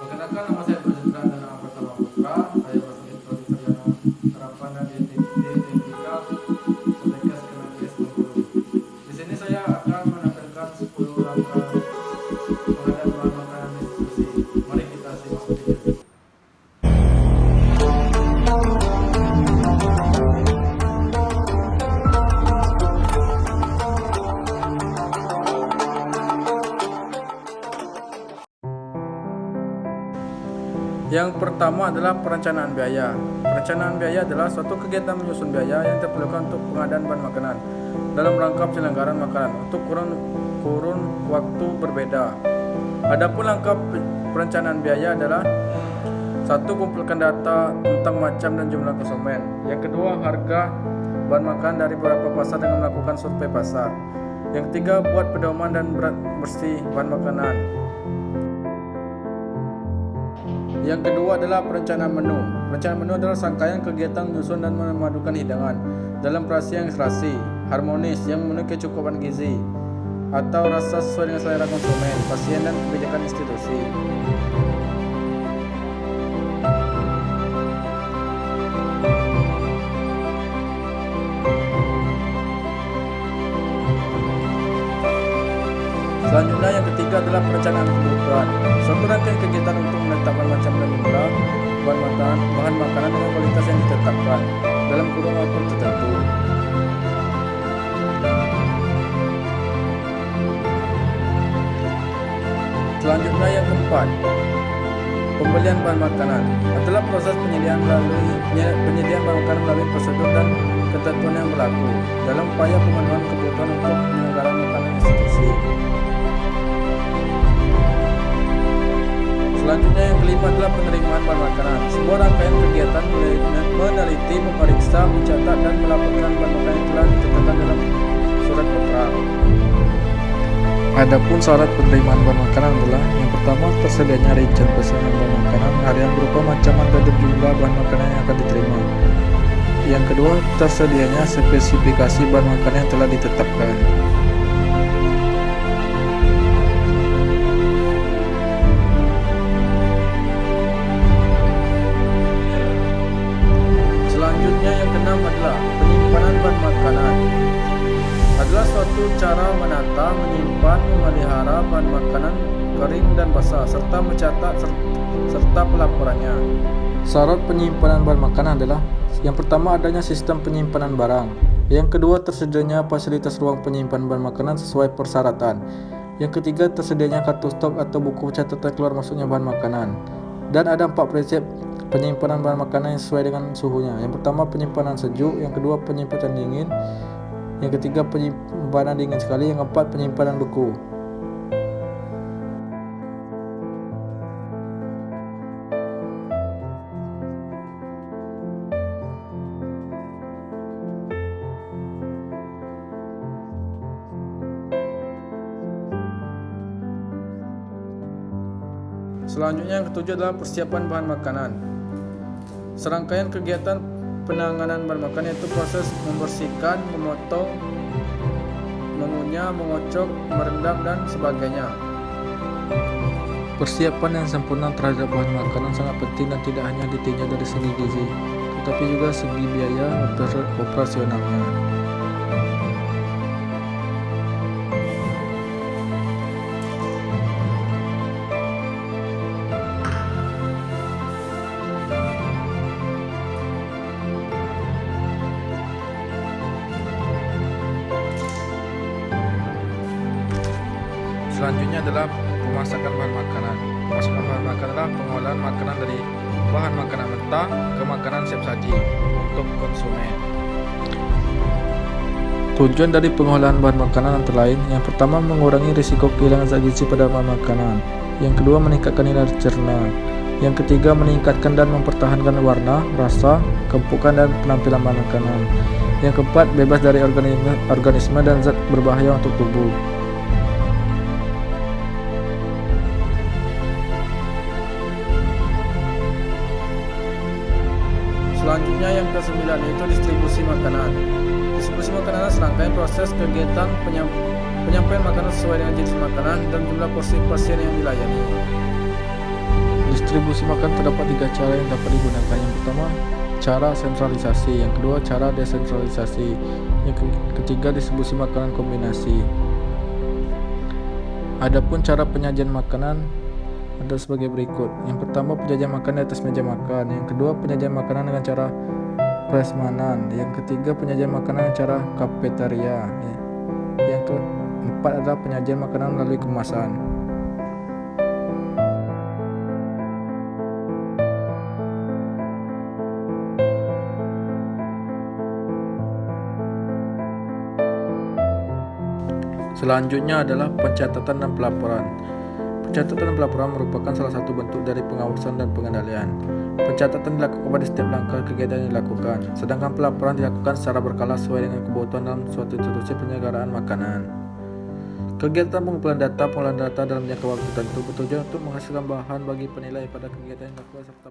Perkenalkan, nama saya Prasetya dan Pertama Putra. Saya berasal dari Sarjana Harapan dan Dietetika Sedekas Kemenkes Bengkulu. Di sini saya akan menampilkan 10 langkah pengadaan bahan makanan nutrisi. Mari kita simak video. Yang pertama adalah perencanaan biaya. Perencanaan biaya adalah suatu kegiatan menyusun biaya yang diperlukan untuk pengadaan bahan makanan dalam rangka penyelenggaraan makanan untuk kurun waktu berbeda. Adapun langkah perencanaan biaya adalah: satu, kumpulkan data tentang macam dan jumlah konsumen. Yang kedua, harga bahan makanan dari beberapa pasar dengan melakukan survei pasar. Yang ketiga, buat pedoman dan berat bersih bahan makanan. Yang kedua adalah perencanaan menu. Perencanaan menu adalah rangkaian kegiatan menyusun dan memadukan hidangan dalam variasi yang serasi, harmonis, yang memenuhi kecukupan gizi atau rasa sesuai dengan selera konsumen, pasien, dan kebijakan institusi. Selanjutnya, yang ketiga adalah perencanaan kebutuhan. Suatu rangkaian kegiatan untuk menetapkan macam dan jumlah bahan makanan dengan kualitas yang ditetapkan dalam kurun waktu tertentu. Selanjutnya, yang keempat, pembelian bahan makanan adalah proses penyediaan bahan makanan melalui prosedur dan ketentuan yang berlaku dalam upaya pemenuhan kebutuhan untuk penyelenggaraan makanan institusi. Selanjutnya, yang kelima adalah penerimaan bahan makanan. Sebuah rangkaian kegiatan meneliti, memeriksa, mencatat, dan melaporkan bahan makanan yang telah ditetapkan dalam surat keterangan. Adapun syarat penerimaan bahan makanan adalah: yang pertama, tersedianya rincian pesanan bahan makanan harian berupa macam dan jumlah bahan makanan yang akan diterima. Yang kedua, tersedianya spesifikasi bahan makanan yang telah ditetapkan. Selanjutnya, yang keenam adalah penyimpanan bahan makanan. Adalah suatu cara menata, menyimpan, memelihara bahan makanan kering dan basah, serta mencatat serta pelaporannya. Syarat penyimpanan bahan makanan adalah: yang pertama, adanya sistem penyimpanan barang. Yang kedua, tersedianya fasilitas ruang penyimpanan bahan makanan sesuai persyaratan. Yang ketiga, tersedianya kartu stok atau buku catatan keluar masuknya bahan makanan. Dan ada 4 prinsip penyimpanan bahan makanan yang sesuai dengan suhunya. Yang pertama, penyimpanan sejuk. Yang kedua, penyimpanan dingin. Yang ketiga, penyimpanan dingin sekali. Yang keempat, penyimpanan beku. Selanjutnya, yang ketujuh adalah persiapan bahan makanan. Serangkaian kegiatan penanganan bahan makanan yaitu proses membersihkan, memotong, mengunyah, mengocok, merendam, dan sebagainya. Persiapan yang sempurna terhadap bahan makanan sangat penting dan tidak hanya ditinjau dari segi gizi, tetapi juga segi biaya operasionalnya. Selanjutnya adalah pemasakan bahan makanan. Pemasakan bahan makanan adalah pengolahan makanan dari bahan makanan mentah ke makanan siap saji untuk konsumen. Tujuan dari pengolahan bahan makanan antara lain: yang pertama, mengurangi risiko kehilangan zat gizi pada bahan makanan. Yang kedua, meningkatkan nilai cerna. Yang ketiga, meningkatkan dan mempertahankan warna, rasa, keempukan, dan penampilan bahan makanan. Yang keempat, bebas dari organisme dan zat berbahaya untuk tubuh. Selanjutnya, yang ke-9 yaitu distribusi makanan. Distribusi makanan adalah serangkaian proses kegiatan penyampaian makanan sesuai dengan jenis makanan dan jumlah porsi pasien yang dilayani. Distribusi makanan terdapat 3 cara yang dapat digunakan. Yang pertama, cara sentralisasi. Yang kedua, cara desentralisasi. Yang ketiga, distribusi makanan kombinasi. Adapun cara penyajian makanan adalah sebagai berikut. Yang pertama, penyajian makanan di atas meja makan. Yang kedua, penyajian makanan dengan cara prasmanan. Yang ketiga, penyajian makanan dengan cara kafetaria. Yang keempat adalah penyajian makanan melalui kemasan. Selanjutnya adalah pencatatan dan pelaporan. Pencatatan dan pelaporan merupakan salah satu bentuk dari pengawasan dan pengendalian. Pencatatan dilakukan pada setiap langkah kegiatan yang dilakukan, sedangkan pelaporan dilakukan secara berkala sesuai dengan kebutuhan dalam suatu institusi penyelenggaraan makanan. Kegiatan pengumpulan data dalam jangka waktu tertentu bertujuan untuk menghasilkan bahan bagi penilai pada kegiatan yang dilakukan serta